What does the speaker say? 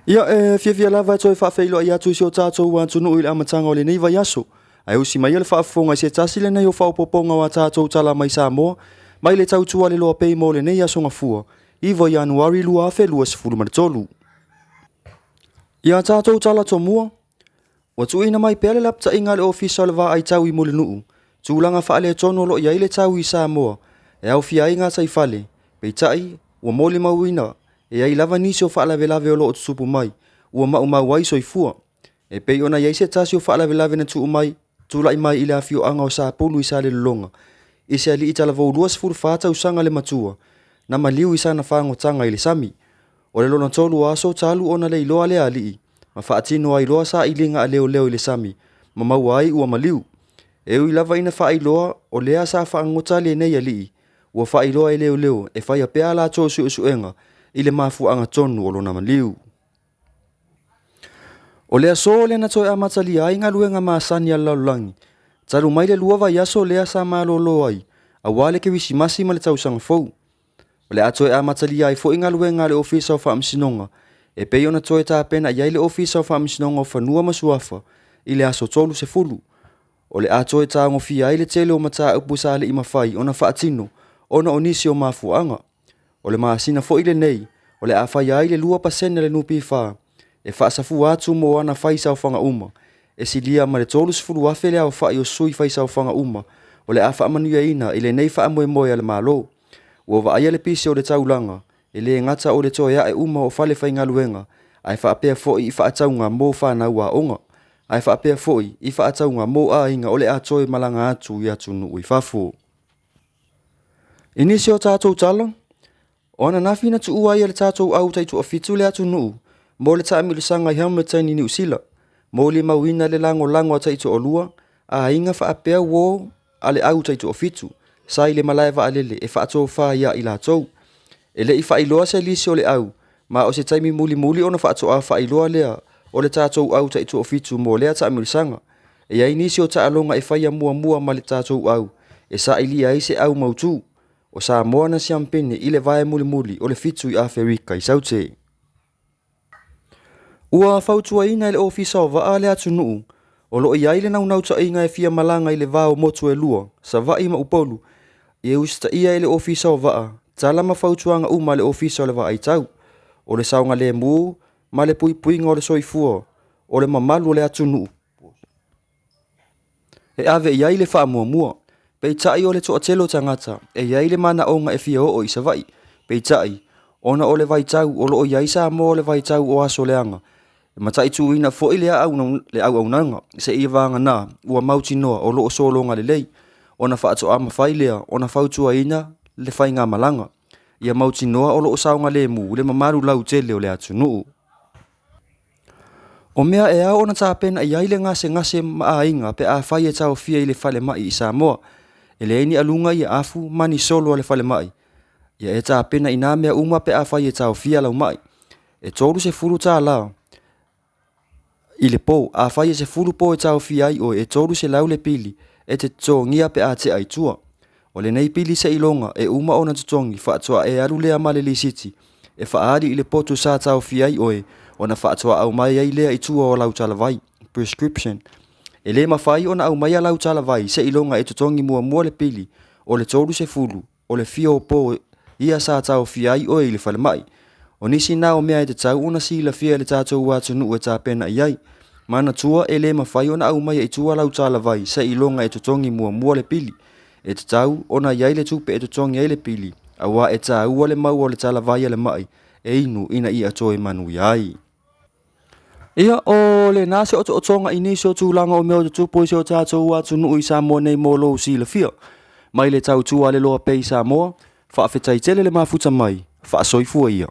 Ia fia lava toi whaafeilo ia tu sio tātou wa tunu ili amatanga o le nei vai aso. Ai usi mai le whaafonga se tasi le nei o whaupoponga wa tātou tala mai Samoa, mai le tautua le loa pei mo le nei aso ngafua. Ivo Januari lua afe lua sifuru maritolu. Ia tātou tala to mua. Wa tu ina mai pele lapta inga le ofisa le va ai tau i mo le nuu. Tūlanga whaale tono lo ia le tau i Samoa. E au fia inga tai fale. Pei tai, wa moli mawina. E ai lava nisi o whaalawelawe o lo o tusupu mai, ua mau wai soifua. E pei ona iai se tasi o whaalawelawe na tuu mai, tūlai mai i le awhio anga o sa pulu i sa le lolonga. I se ali i tala vau lua sifuru whaata usanga le matua, na maliu i sa na whaangotanga i le sami. O le lona tolu aso talu ona le iloa le alii, ma whaatino a iloa sa ilinga a leo leo i le sami, ma mau ai ua maliu. E ui lava ina wha iloa o lea sa whaangota le nei alii, ua wha iloa i leo leo e whai a pea la tō suenga, ile mafu anga tonu o lona maliu. O lea so le na toi amatali ai ngā luenga maasani a laulangi. Taru mai le lua vai aso lea sa malolo ai, a wale ke wisi masi ma le tausanga fau. O le atoi amatali ai fo inga luenga le ofisa o whaamsinonga, e pei ona toi tā pena iai le ofisa o whaamsinonga o whanua masuafa, ile aso tolu se fulu. O le atoi tā ngofi ai le tele o mataa upu sa le imawhai ona whaatino, ona onisi o mafu anga. O le maasina fo ile nei, o le awhai ai le 2% le nupi wha. E whaasafu atu mo ana whai sau whanga uma. E si lia ma le tolu sifuru afe le au whai o sui whai sau whanga uma. O le awha amanuia ina ile nei wha amoe moe ale malo. Ua wa aia le pisi o le taulanga. E le ngata o le toia e uma o whale whai ngaluenga. Ai wha apea foi i wha ataunga mo whana ua onga. Ai wha apea foi i wha ataunga mo a inga o le atoe malanga atu i atu nui whafu. Inisi o tātou talang. Ona nafi na tu ua ia le tātou au tai tu afitu le atu nuu, mo le taami le sanga i hama taini ni usila, mo le mawina le lango tai tu olua, a inga wha apea wo ale au tai tu afitu, sai le malaiva alele e wha ato wha ia i la tau. E le i wha iloa se lisi o le au, ma o se taimi muli ona wha ato a wha iloa lea o le tātou au tai tu afitu mo lea taami le sanga. E ai nisi o taalonga e whaia mua ma le tātou au, e sa ili ai se au mautu. O sa moa na siampene i le vae muli o le fitu i Afrika i saute. Ua fautua ina i le ofisa o vaa le atu nuu, o lo i aile nau ta inga e fia malanga i le vao motu e lua, sa vai ma upolu, i e usita ia i le ofisa o vaa, talama fautuanga uma le ofisa o le vaa i tau, o le saunga le mu, ma le puipuinga o le soifua, o le mamalu o le atu nuu. E ave i aile faa mua. Pei tai o le toa telo tangata, e iai le mana o nga e fia o i savai. Pei tai, ona o le vai tau, o lo iai sa mo le vai tau o aso le anga. E matai tu ina fo i le au nanga, se i vanga na, ua mauti noa o lo o solonga le lei. Ona wha ato ama whai lea, ona fautua ina le whai ngā malanga. Ia mauti noa o lo o saunga le mu, le mamaru lau tele o le atu nuu. O mea e au ona tāpena i aile ngase maa inga pe a whai e tau fia i le whale mai i Samoa. E le eni alunga i afu mani solo ale whale mai. Ia e tā pena i nā mea uma pe a whai e tau fia lau mai. E tōru se furu tā lao. I le pō, a whai e se furu pō e tau fia ai o e tōru se lau le pili e te tōngia pe a te ai tua. O le nei pili se ilonga e uma ona tutongi whaatua e aru lea male li siti. E whaari i le potu sa tau fia ai oe ona whaatua au mai ai lea i tua o lau tala vai. Prescription. E le mawhai ona au mai alau tala vai se ilonga e tutongi mua le pili o le tōru se fulu o le fio pō ia sa tau fiai o i le whale mai. O nisi nā o mea e te tau ona si la fia le tātou wātu nuu e tā pena iai. Mana tua e le mawhai ona au mai e tua lau tala vai se ilonga e tutongi mua le pili. E te tau ona iai le tupe e tutongi e le pili. Awa e tā ua le mau o le tala vai le mai e inu ina i atoe manu iai. Ia o le nase o tonga inisi o tūlanga o mea o te tupo i se o tātou atu nuu i Samoa nei mō lou si la fia. Mai le tau tua le loa pei Samoa, whaafetai tele le mafuta mai, whaasoifua ia.